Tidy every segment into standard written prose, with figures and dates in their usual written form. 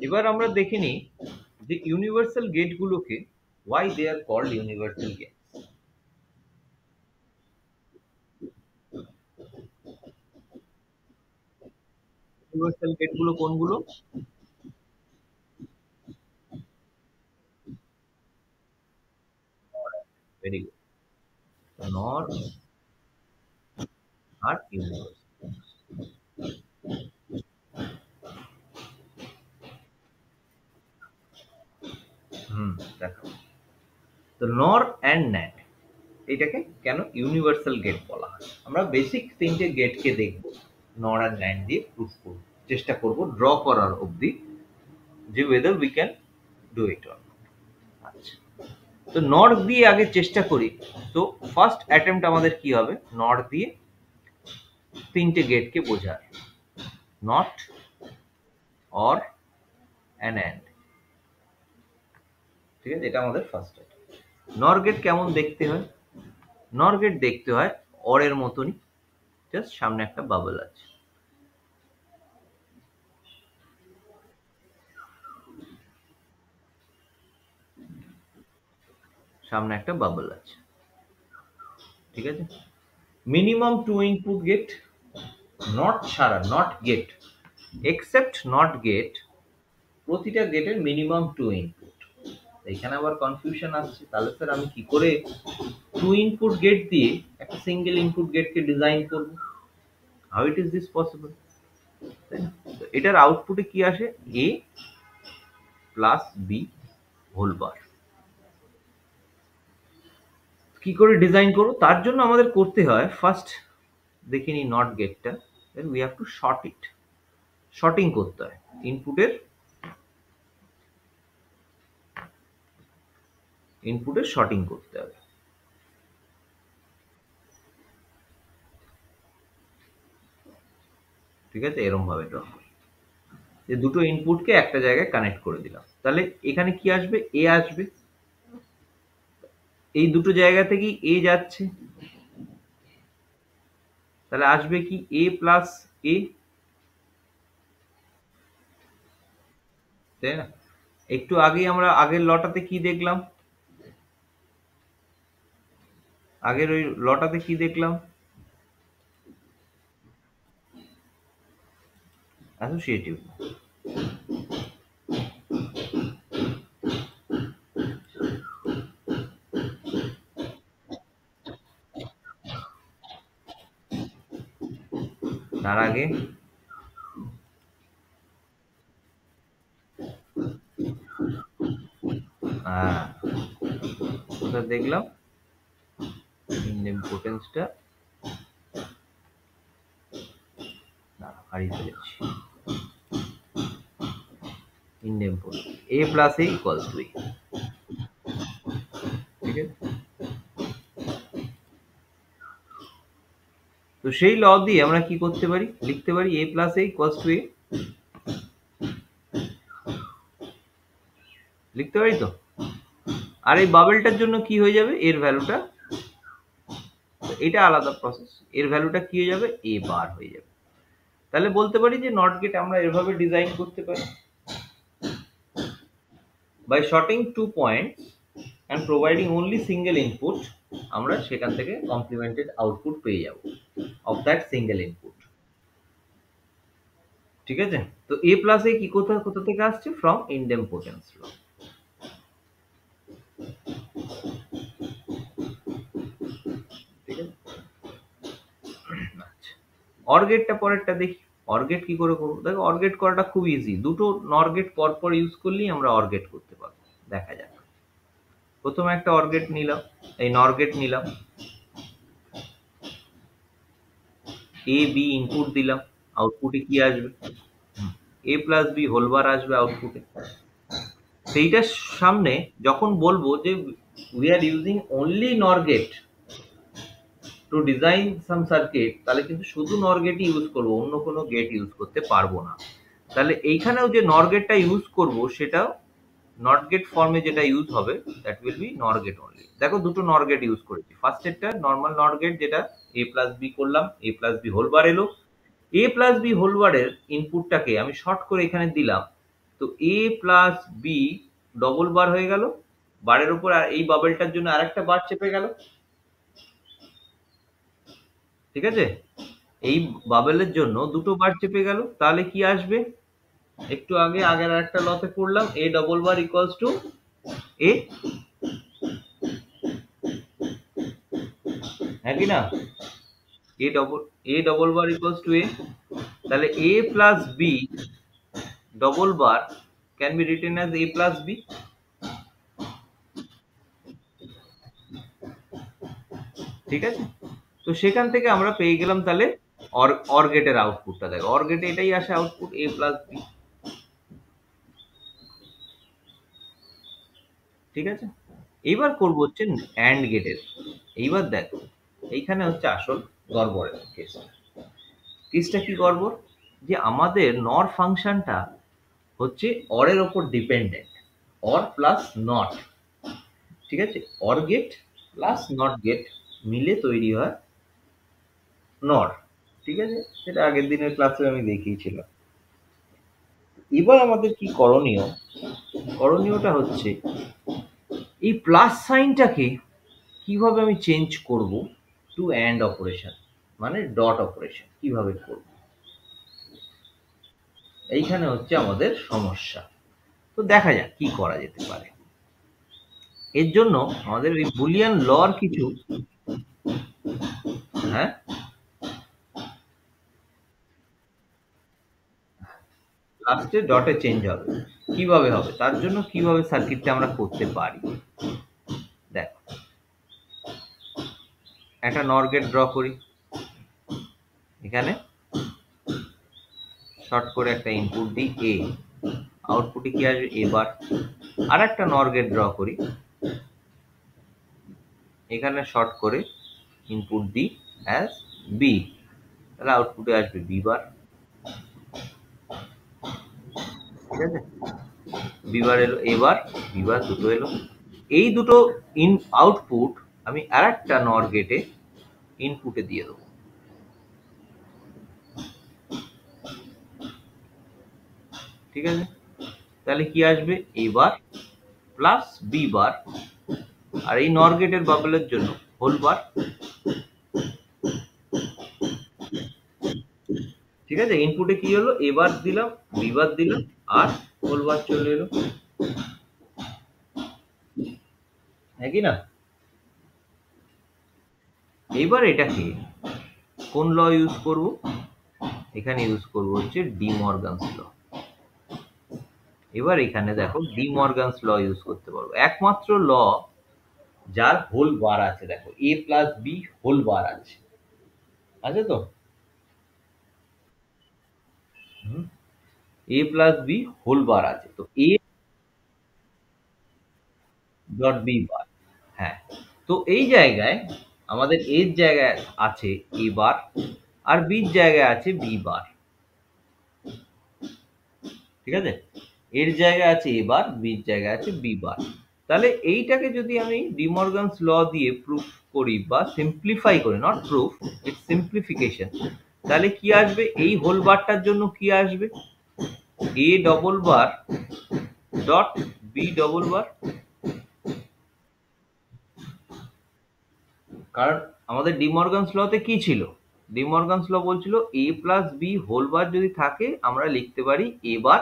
এবার আমরা দেখে নিই যে ইউনিভার্সাল গেট গুলোকে why they are called universal gate. Universal gate গুলো কোনগুলো? Very good. NOR are universal. দেখো, তো নর অ্যান্ড ন্যান্ড এটাকে কেন ইউনিভার্সাল গেট বলা হয়? আমরা বেসিক তিনটে গেটকে দেখব, নর আর ন্যান্ড দিয়ে প্রুফ করব, চেষ্টা করব ড্র করার অবধি যে weather we can do it or. আচ্ছা, তো নর দিয়ে আগে চেষ্টা করি। তো ফার্স্ট অ্যাটেম্প্ট আমাদের কি হবে? নর দিয়ে তিনটে গেটকে বোঝার, নট, অর অ্যান্ড অ্যান্ড। ঠিক আছে, এটা আমাদের ফার্স্ট অ্যাটেম্প্ট। নর গেট কেমন দেখতে হয়? নর গেট দেখতে হয় অরের মতনই, জাস্ট সামনে একটা বাবল আছে। সামনে একটা বাবল আছে, ঠিক আছে। Minimum two input gate, not ছাড়া, not gate, except not gate, প্রতিটা গেটের মিনিমাম টু ইনপুট। এখানে আবার কনফিউশন আসছে, তাহলে স্যার আমি কি করে টু ইনপুট গেট দিয়ে একটা সিঙ্গেল ইনপুট গেটকে ডিজাইন করব? How it is this possible? এটার আউটপুটে কি আসে? এ প্লাস বি হোল বার। কি করে ডিজাইন করব? তার জন্য আমাদের করতে হয়, ফার্স্ট দেখে নিই নট গেটটা, then we have to short it. Shorting করতে হয় ইনপুটের শর্টিং করতে হবে। ঠিক আছে, এরকম ভাবে ড্র যে দুটো ইনপুটকে একটা জায়গায় কানেক্ট করে দিলাম, তাহলে এখানে কি আসবে? এ আসবে। এই দুটো জায়গা থেকেই এ যাচ্ছে, তাহলে আসবে কি? এ প্লাস এ, তাই না? একটু আগেই আমরা আগের লটাতে কি দেখলাম? আগের ওই লটাতে কি দেখলাম? অ্যাসোসিয়েটিভ। তার আগে কোথায় দেখলাম? ইনডেমপোটেন্সটা হারিয়ে ফেলেছি। ইনডেমপোটেন্স এ প্লাস এ ইকুয়ালস টু এ। ঠিক আছে, তো সেই ল দিয়ে আমরা কি করতে পারি? লিখতে পারি এ প্লাস এ ইকুয়ালস টু এ। লিখতে পারি তো? আর এই বাবেলটার জন্য কি হয়ে যাবে? এর ভ্যালুটা, এটা আলাদা প্রসেস, এর ভ্যালুটা কি হয়ে যাবে? এ বার হয়ে যাবে। তাহলে বলতে পারি যে নট গেট আমরা এভাবে ডিজাইন করতে পারি, by shorting two points and providing only single input, আমরা সেখান থেকে কমপ্লিমেন্টেড আউটপুট পেয়ে যাব অফ দ্যাট সিঙ্গেল ইনপুট। ঠিক আছে, তো এ প্লাস এ কি কোথা কোথা থেকে আসছে? ফ্রম ইনডেমপোটেন্স ল। ঠিক আছে, আচ্ছা, অর গেটটা পরেরটা দেখি। অর গেট কি করে করবো? দেখো, অর গেট করাটা খুব ইজি, দুটো নর গেট পরপর ইউজ করলেই আমরা অর গেট করতে পারবো। দেখা যাক, প্রথমে একটা অর গেট নিলাম, এই নর গেট নিলাম, এ বি ইনপুট দিলাম, আউটপুটে কি আসবে? এ প্লাস বি হোল বার আসবে আউটপুটে। সেইটার সামনে যখন বলবো যে উই আর ইউজিং অনলি নর গেট টু ডিজাইন সাম সার্কিট, তাহলে কিন্তু শুধু নর গেটই ইউজ করবো, অন্য কোনো গেট ইউজ করতে পারবো না। তাহলে এইখানেও যে নর গেটটা ইউজ করব, সেটা নট গেট ফর্মে যেটা ইউজ হবে, দ্যাট উইল বি নর গেট অনলি। দেখো, দুটো নর গেট ইউজ করেছি। ফার্স্ট এরটা নর্মাল নর গেট, যেটা এ প্লাস বি করলাম, এ প্লাস বি হোল বার এলো, এ প্লাস বি হোল বারের ইনপুটটাকে আমি শর্ট করে এখানে দিলাম, তো তো এ প্লাস বি ডবল বার হয়ে গেল, বারের উপর আর এই বাবেলটার জন্য আরেকটা বার চেপে গেল। ঠিক আছে, এই বাবেলের জন্য দুটো বার চেপে গেল, তাহলে কি আসবে? একটু আগে আগের আরেকটা লতে পড়লাম, A double bar equals to A, হ্যাঁ কি না? A double bar equals to A, তাহলে A plus B double bar can be written as A plus B. ঠিক আছে, তো সেখান থেকে আমরা পেয়ে গেলাম তাহলে অর গেটের আউটপুটটা। দেখো অর গেটে এটাই আসে আউটপুট, এ প্লাস বি। ঠিক আছে, এইবার করবো হচ্ছে অ্যান্ড গেটের। এইবার দেখো এইখানে হচ্ছে আসল গড়বড়ের কেসটা। কেসটা কি গড়বড়? যে আমাদের নর ফাংশনটা হচ্ছে অরের ওপর ডিপেন্ডেন্ট, অর প্লাস নট। ঠিক আছে, OR gate plus NOT gate মিলে তৈরি হয় নর। ঠিক আছে, সেটা আগের দিনের ক্লাসে আমি দেখিয়েছিলাম। এবার আমাদের কি করণীয়? করণীয়টা হচ্ছে এই প্লাস সাইনটাকে কিভাবে আমি চেঞ্জ করব টু অ্যান্ড অপারেশন, মানে ডট অপারেশন কিভাবে করব, এইখানে হচ্ছে আমাদের সমস্যা। তো দেখা যাক কি করা যেতে পারে। এর জন্য আমাদের এই বুলিয়ান লর কিছু, হ্যাঁ, লাস্টে ডটে চেঞ্জ হবে। কিভাবে হবে তার জন্য কিভাবে সার্কিটটা আমরা করতে পারি? দেখো একটা নর গেট ড্র করি, এখানে শর্ট করে একটা ইনপুট দিই এ, আউটপুটে কি আসবে এ বার। আর একটা নর গেট ড্র করি, এখানে শর্ট করে ইনপুট দিই অ্যাজ বি, তাহলে আউটপুটে আসবে বি বার। ঠিক আছে, বি বার এলো, এবার বি বার দুটো এলো। এই দুটো আউটপুট আমি আর একটা নর গেটে ইনপুটে দিয়ে দেবো। ঠিক আছে, তাহলে কি আসবে এ বার প্লাস বি বার, আর এই নর গেটের বাবলের জন্য হোল বার। ঠিক আছে, ইনপুটে কি হলো, এ বার দিলাম, বি বার দিলাম, আর হোল বার চলে এলো। হ্যাঁ কি না? এইবার এটাকে কোন ল ইউজ করব? এখানে ইউজ করব হচ্ছে ডি মর্গানস ল। এবার এখানে দেখো ডি মর্গানস ল ইউজ করতে পারবো, একমাত্র ল যার হোল বার আছে। দেখো এ প্লাস বি হোল বার আছে, আছে তো? এ প্লাস বি হোল বার আছে, তো এ ডট বি বার। হ্যাঁ, তো এই জায়গায় আমাদের এর জায়গায় আছে এ বার, আর বির জায়গায় আছে বি বার। ঠিক আছে, এর জায়গায় আছে এ বার, বির জায়গায় আছে বি বার। তাহলে এইটাকে যদি আমি ডিমর্গানস ল দিয়ে প্রুফ করি বা সিম্পলিফাই করি, নট প্রুফ, ইটস সিম্পলিফিকেশন, তাহলে কি আসবে? এই হোল বারটার জন্য কি আসবে? A double bar dot B double bar. কারণ আমাদের ডিমর্গানস লতে কি ছিল? ডিমর্গানস ল বলছিল A plus B whole bar যদি থাকে আমরা লিখতে পারি এ বার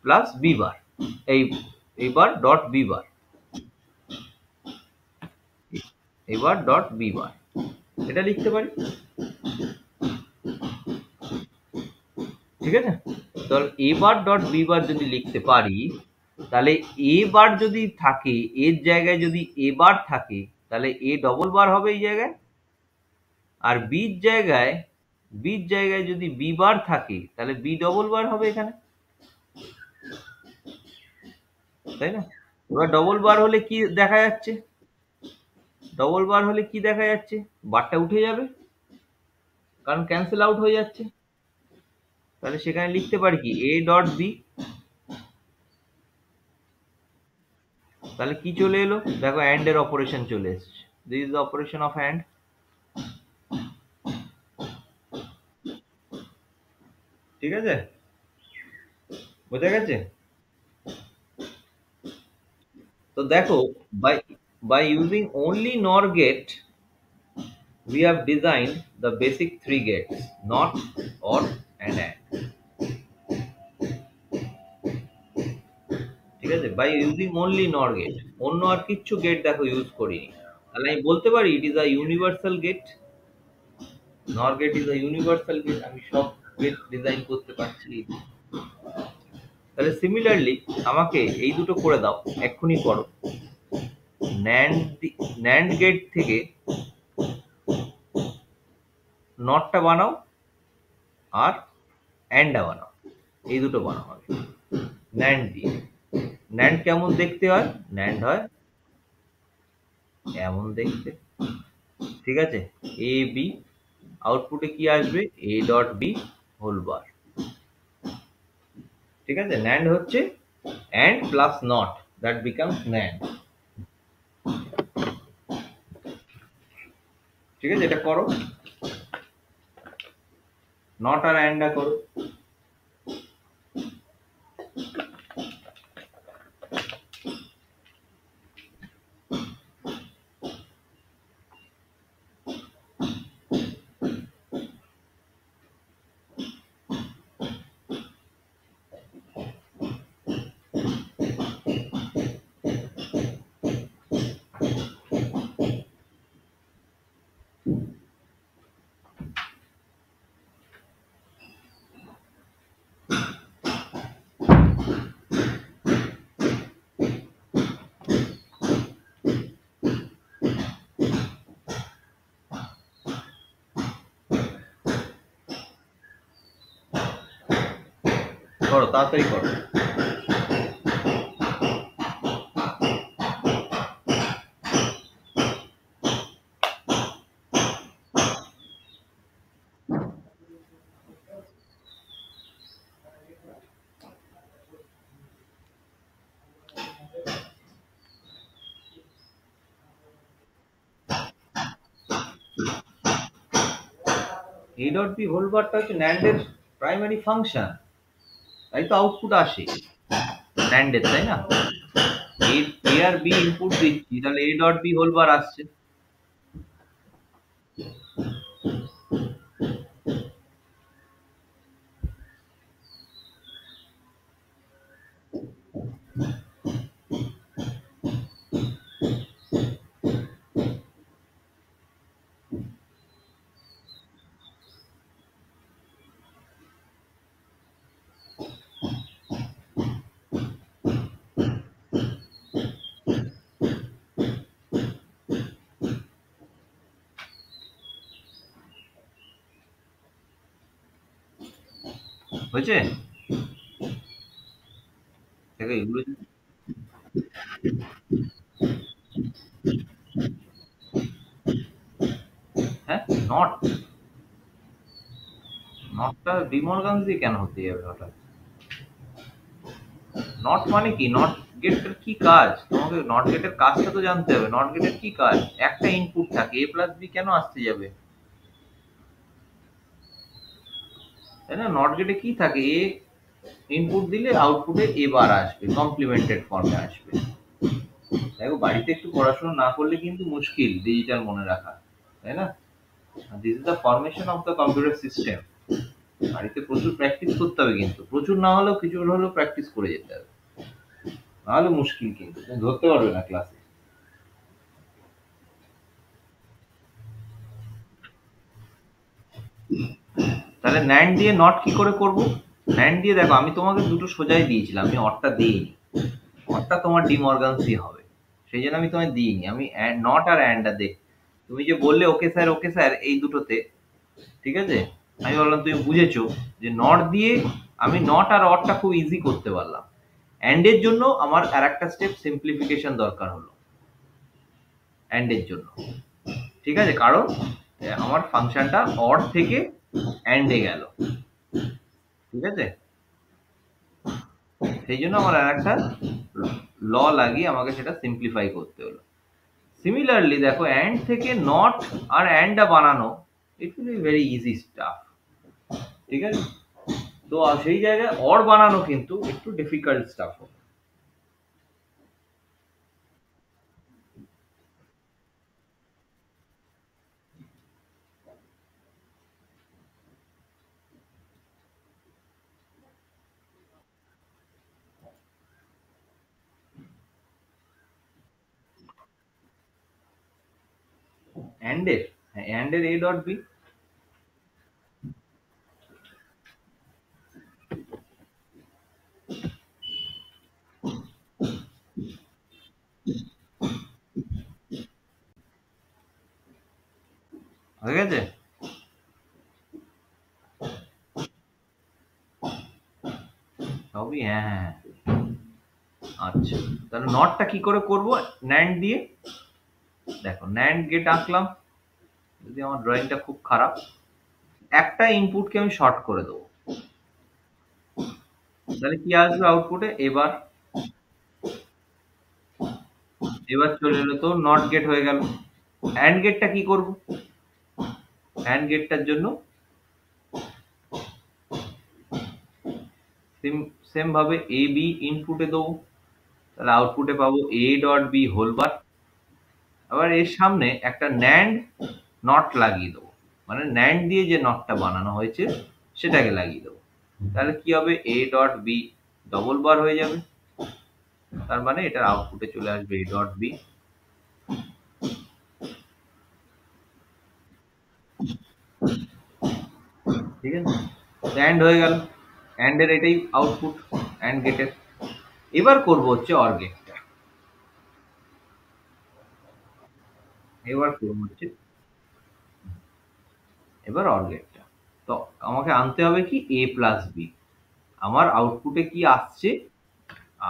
প্লাস বি বার, এই এবার ডট বি বার, এবার ডট বি বার, এটা লিখতে পারি। ঠিক আছে, তাহলে এ বার ডট বি বার যদি লিখতে পারি, তাহলে এ বার যদি থাকে, এর জায়গায় যদি এ বার থাকে, তাহলে এ ডবল বার হবে এই জায়গায়। আর বির জায়গায় যদি বি বার থাকে, তাহলে বি ডবল বার হবে এখানে, তাই না? এবার ডবল বার হলে কি দেখা যাচ্ছে? ডবল বার হলে কি দেখা যাচ্ছে? বারটা উঠে যাবে, কারণ ক্যান্সেল আউট হয়ে যাচ্ছে। তাহলে সেখানে লিখতে পারি কি এ ডট বি। তাহলে কি চলে এলো? দেখো অ্যান্ড এর অপারেশন চলে এসেছে, this is the operation of and. ঠিক আছে, বোঝা গেছে? তো দেখো, by by using only NOR gate, we have designed the basic three gates: not, or, and AND. ঠিক আছে, বাই ইউজিং অনলি নর গেট, অন্য আর কিচ্ছু গেট দেখো ইউজ করিনি। তাহলে আমি বলতে পারি it is a universal gate. NOR gate is a universal gate, আমি সব গেট ডিজাইন করতে পারছি। তাহলে সিমিলারলি আমাকে এই দুটো করে দাও, এক্ষুনি করো। ন্যান্ড ন্যান্ড গেট থেকে নটটা বানাও আর অ্যান্ডটা বানাও, এই দুটো বানাও আগে ন্যান্ড দিয়ে। ন্যান্ড কেমন দেখতে হয়? ন্যান্ড হয় এমন দেখতে, ঠিক আছে। এ বি, আউটপুটে কি আসবে? A dot B whole bar, ঠিক আছে। ন্যান্ড হচ্ছে AND plus NOT, that becomes NAND, ঠিক আছে। এটা করো, নট আর অ্যান্ডটা করো। করো, তাড়াতাড়ি করো। এ ডট বি হোল বারটা হচ্ছে ন্যান্ডের প্রাইমারি ফাংশন, তাই তো আউটপুট আসে ন্যান্ডের, তাই না? এ আর বি ইনপুট দিচ্ছি, তাহলে A dot B whole bar আসছে। হয়েছে? দেখো এগুলো, হ্যাঁ, নট, নটটা ডিমর্গান দিয়ে কেন হতে যাবে হঠাৎ? নট মানে কি? নট গেটের কি কাজ? তোমাকে নট গেটের কাজটা তো জানতে হবে। নট গেটের কি কাজ? একটা ইনপুট থাকে, এ প্লাস বি কেন আসতে যাবে, তাই না? নট গেটে কি থাকে? এ ইনপুট দিলে আউটপুটে এ বার আসবে, কমপ্লিমেন্টেড ফর্মে আসবে। দেখো বাড়িতে একটু পড়াশোনা না করলে কিন্তু মুশকিল ডিজিটাল মনে রাখা, তাই না? This is the formation of the computer system. বাড়িতে প্রচুর প্র্যাকটিস করতে হবে, কিন্তু প্রচুর না হলেও কিছু হলেও প্র্যাকটিস করে যেতে হবে, নাহলে মুশকিল, কিন্তু তুমি ধরতে পারবে না ক্লাসে। তাহলে ন্যান্ড দিয়ে নট কি করে করব? ন্যান্ড দিয়ে দেখো আমি তোমাকে দুটো সোজাই দিয়েছিলাম, আমি অরটা দিইনি। অরটা তোমার ডিমর্গানসই হবে, সেই জন্য আমি তোমায় দিইনি। আমি নট আর অ্যান্ডটা দেখ, তুমি যে বললে ওকে স্যার এই দুটোতে, ঠিক আছে, আমি বললাম তুমি বুঝেছো যে নট দিয়ে আমি নট আর অরটা খুব ইজি করতে পারলাম। অ্যান্ড এর জন্য আমার আর একটা স্টেপ সিম্পলিফিকেশন দরকার হলো অ্যান্ড এর জন্য, ঠিক আছে, কারণ আমার ফাংশনটা অর থেকে অ্যান্ডে গেল, ঠিক আছে। সেই জন্য আমার আর একটা ল লাগিয়ে আমাকে সেটা সিম্পলিফাই করতে হলো। সিমিলারলি দেখো অ্যান্ড থেকে নট আর অ্যান্ডটা বানানো, it will be very easy staff, ঠিক আছে। তো সেই জায়গায় অর বানানো কিন্তু একটু ডিফিকাল্ট স্টাফ হবে। অ্যান্ড এর, হ্যাঁ অ্যান্ড এর এ ডট বি। হয়ে গেছে? সবই হ্যাঁ হ্যাঁ হ্যাঁ। আচ্ছা, তাহলে নটটা কি করে করব? ন্যান্ড দিয়ে, দেখো ন্যান্ড গেট আঁকলাম, যদি আমার ড্রয়িংটা খুব খারাপ, একটা ইনপুটকে আমি শর্ট করে দেবো, তাহলে কি আসবে আউটপুটে? এবার, এবার চলে এলো তো নট গেট হয়ে গেল। অ্যান্ড গেটটা কি করব? অ্যান্ড গেটটার জন্য সেম সেম ভাবে এ বি ইনপুটে দেবো, তাহলে আউটপুটে পাবো A dot B whole bar. আবার এর সামনে একটা ন্যান্ড নট লাগিয়ে দেবো, মানে ন্যান্ড দিয়ে যে নটটা বানানো হয়েছে সেটাকে লাগিয়ে দেবো, তাহলে কি হবে? A dot B double bar হয়ে যাবে, তার মানে এটার আউটপুটে চলে আসবে এ ডট বি। ঠিক আছে, অ্যান্ড হয়ে গেল, অ্যান্ড এর এটাই আউটপুট অ্যান্ড গেটের। এবার করব হচ্ছে অর গেটটা, এবার করব হচ্ছে এবার অর গেটটা। তো আমাকে আনতে হবে কি? A plus B. আমার আউটপুটে কি আসছে?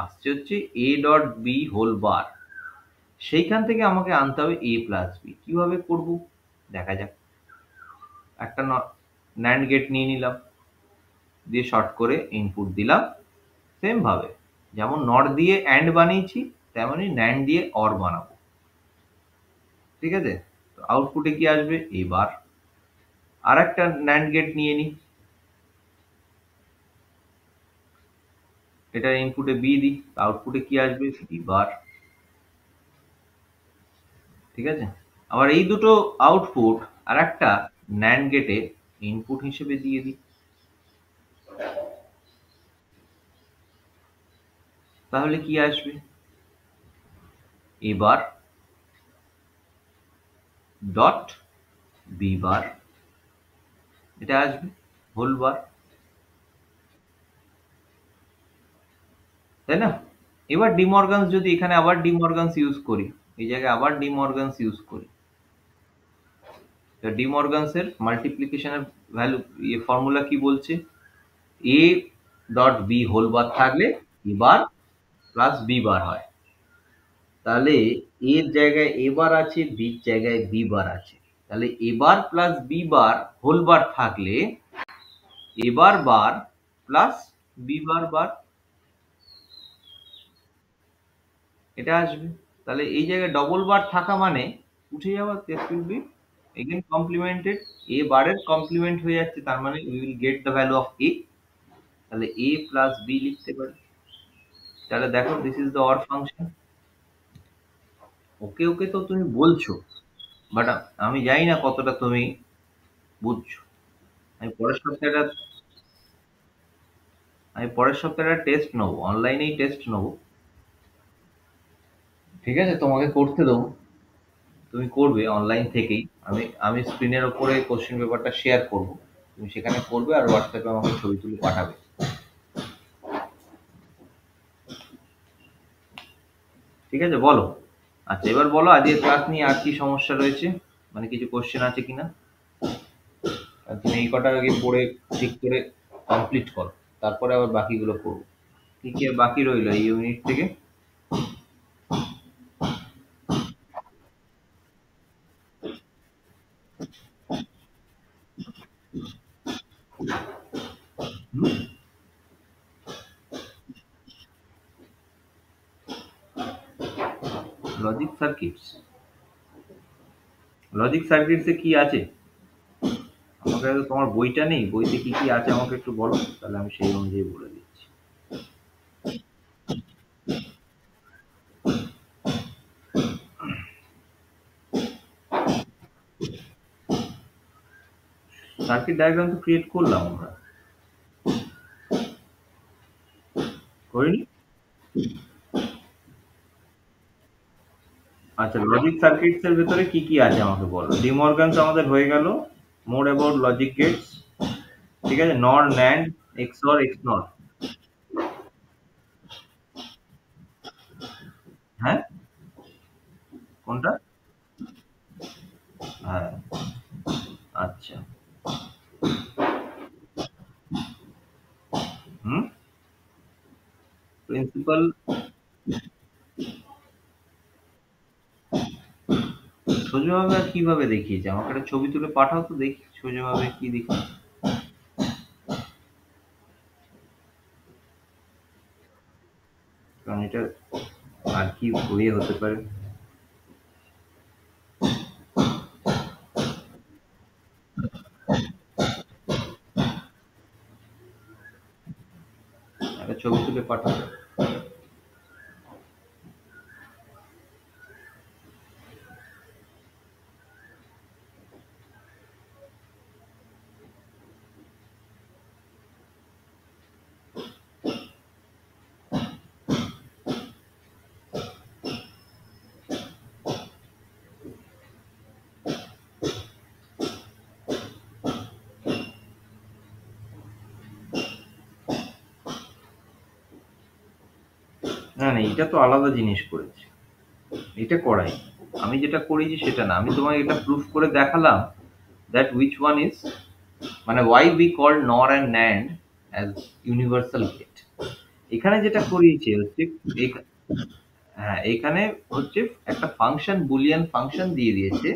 আসছে হচ্ছে A dot B whole bar, সেইখান থেকে আমাকে আনতে হবে এ প্লাস বি। কিভাবে করব দেখা যাক। একটা ন্যান্ড গেট নিয়ে নিলাম, দিয়ে শর্ট করে ইনপুট দিলাম, সেম ভাবে যেমন নট দিয়ে অ্যান্ড বানিয়েছি তেমনই ন্যান্ড দিয়ে অর বানাবো। ঠিক আছে, তো আউটপুটে কি আসবে? এবার আর একটা ন্যান্ড গেট নিয়ে নিই, এটা ইনপুটে বি দিই, আউটপুটে কি আসবে? B bar. ঠিক আছে, আবার এই দুটো আউটপুট আর একটা ন্যান্ড গেটে ইনপুট হিসেবে দিয়ে দিই, তাহলে কি আসবে? এবার ডট বি বার, এটা আসবে হোল বার, তাই না? এবার ডিমর্গানস, যদি এখানে আবার ডিমর্গানস ইউজ করি, এই জায়গায় আবার ডিমর্গানস ইউজ করি, তো ডিমর্গানস এর মাল্টিপ্লিকেশনের ভ্যালু, ইয়ে ফর্মুলা কি বলছে? A dot B whole bar থাকলে এবার প্লাস বি বার হয়, তাহলে এর জায়গায় এ বার আছে, বির জায়গায় বি বার আছে, তাহলে এবার plus B bar whole bar থাকলে এবার বার প্লাস বি বার বার, এটা আসবে। তাহলে এই জায়গায় ডবল বার থাকা মানে উঠে যাওয়া, this will be again complemented, A বারের কমপ্লিমেন্ট হয়ে যাচ্ছে, তার মানে we will get the value of A, তাহলে এ প্লাস বি লিখতে পারি। তাহলে দেখো this is the OR function. Okay okay তো তুমি বলছো, বাট আমি জানি না কতটা তুমি বুঝছো। আমি পরের সপ্তাহে একটা আমি পরের সপ্তাহে একটা টেস্ট নেবো, অনলাইনেই টেস্ট নেবো। ঠিক আছে, তোমাকে করতে দেবো, তুমি করবে অনলাইন থেকেই। আমি আমি স্ক্রিনের ওপরে কোশ্চেন পেপারটা শেয়ার করব, তুমি সেখানে করবে আর হোয়াটসঅ্যাপে আমাকে ছবি তুলে পাঠাবে। ঠিক আছে, বলো। আচ্ছা, এবার বলো আজকের ক্লাস নিয়ে আর কি সমস্যা রয়েছে, মানে কিছু কোশ্চেন আছে কিনা। আর তুমি এই কটা আগে পড়ে ঠিক করে কমপ্লিট করো, তারপরে আবার বাকিগুলো করবো। কি কি বাকি রইলো এই ইউনিট থেকে? Logic circuits. লজিক সার্কিটসে কি আছে? আমাকে তো, তোমার বইটা নেই, বইতে কি কি আছে আমাকে একটু বলো, তাহলে আমি সেই অনুযায়ী বলে দিচ্ছি। সার্কিট ডায়াগ্রাম তো ক্রিয়েট করলাম আমরা, করিনি? আচ্ছা, লজিক সার্কিটস এর ভেতরে কি কি আছে আমাকে বলো। ডিমর্গানস আমাদের হয়ে গেল, মোর অ্যাবাউট লজিক গেটস, ঠিক আছে, নর ন্যান্ড, এক্সঅর এক্সনর। হ্যাঁ, কোনটা? হ্যাঁ, আচ্ছা। হুম, প্রিন্সিপাল। সোজাভাবে আর কিভাবে দেখিয়েছে? আমাকে একটা ছবি তুলে পাঠাও তো দেখি সোজাভাবে কি দেখি। কারণ এটা আর কি বইয়ে হতে পারে। একটা ছবি তুলে পাঠাও। না না, এটা তো আলাদা জিনিস করেছে। এটা করাই, আমি যেটা করেছি সেটা না। আমি তোমাকে এটা প্রুফ করে দেখালাম that which one is, মানে why we call NOR and NAND as universal gate। এখানে যেটা করিয়েছে হচ্ছে হ্যাঁ, এখানে হচ্ছে একটা ফাংশন, বুলিয়ান ফাংশন দিয়ে দিয়েছে।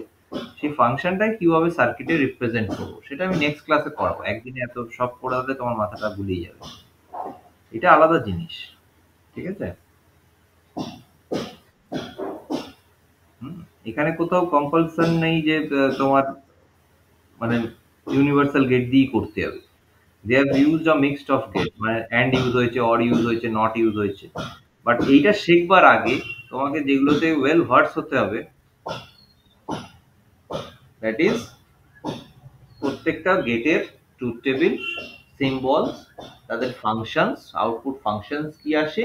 সেই ফাংশনটাই কিভাবে সার্কিটে রিপ্রেজেন্ট করবো সেটা আমি নেক্সট ক্লাসে করাবো। একদিনে এত সব পড়ালে তোমার মাথাটা গুলিয়ে যাবে। এটা আলাদা জিনিস, ঠিক আছে। হুম, এখানে কোথাও কম্পালশন নেই যে তোমার মানে ইউনিভার্সাল গেট দিয়েই করতে হবে। They have used a mixed of gate, মানে অ্যান্ড ইউজ হয়েছে, অর ইউজ হয়েছে, নট ইউজ হয়েছে। বাট এইটা শেখবার আগে তোমাকে যেগুলোতে ওয়েল ভার্স হতে হবে, দ্যাট ইজ প্রত্যেকটা গেটের ট্রুথ টেবিল, সিম্বলস, তাদের ফাংশনস, আউটপুট ফাংশনস কি আসে,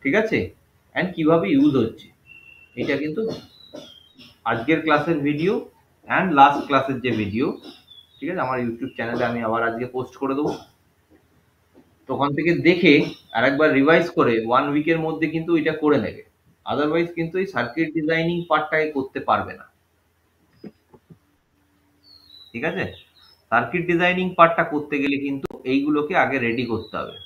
ঠিক আছে, অ্যান্ড কিভাবে ইউজ হচ্ছে। এটা কিন্তু আজকের ক্লাসের ভিডিও অ্যান্ড লাস্ট ক্লাসের যে ভিডিও, ঠিক আছে, আমার ইউটিউব চ্যানেলে আমি আবার আজকে পোস্ট করে দেবো। তো ওখান থেকে দেখে আরেকবার রিভাইজ করে 1 উইকের মধ্যে কিন্তু এটা করে নেবে। আদারওয়াইজ কিন্তু এই সার্কিট ডিজাইনিং পার্টটাকে করতে পারবে না, ঠিক আছে। সার্কিট ডিজাইনিং পার্টটা করতে গেলে কিন্তু এইগুলোকে আগে রেডি করতে হবে।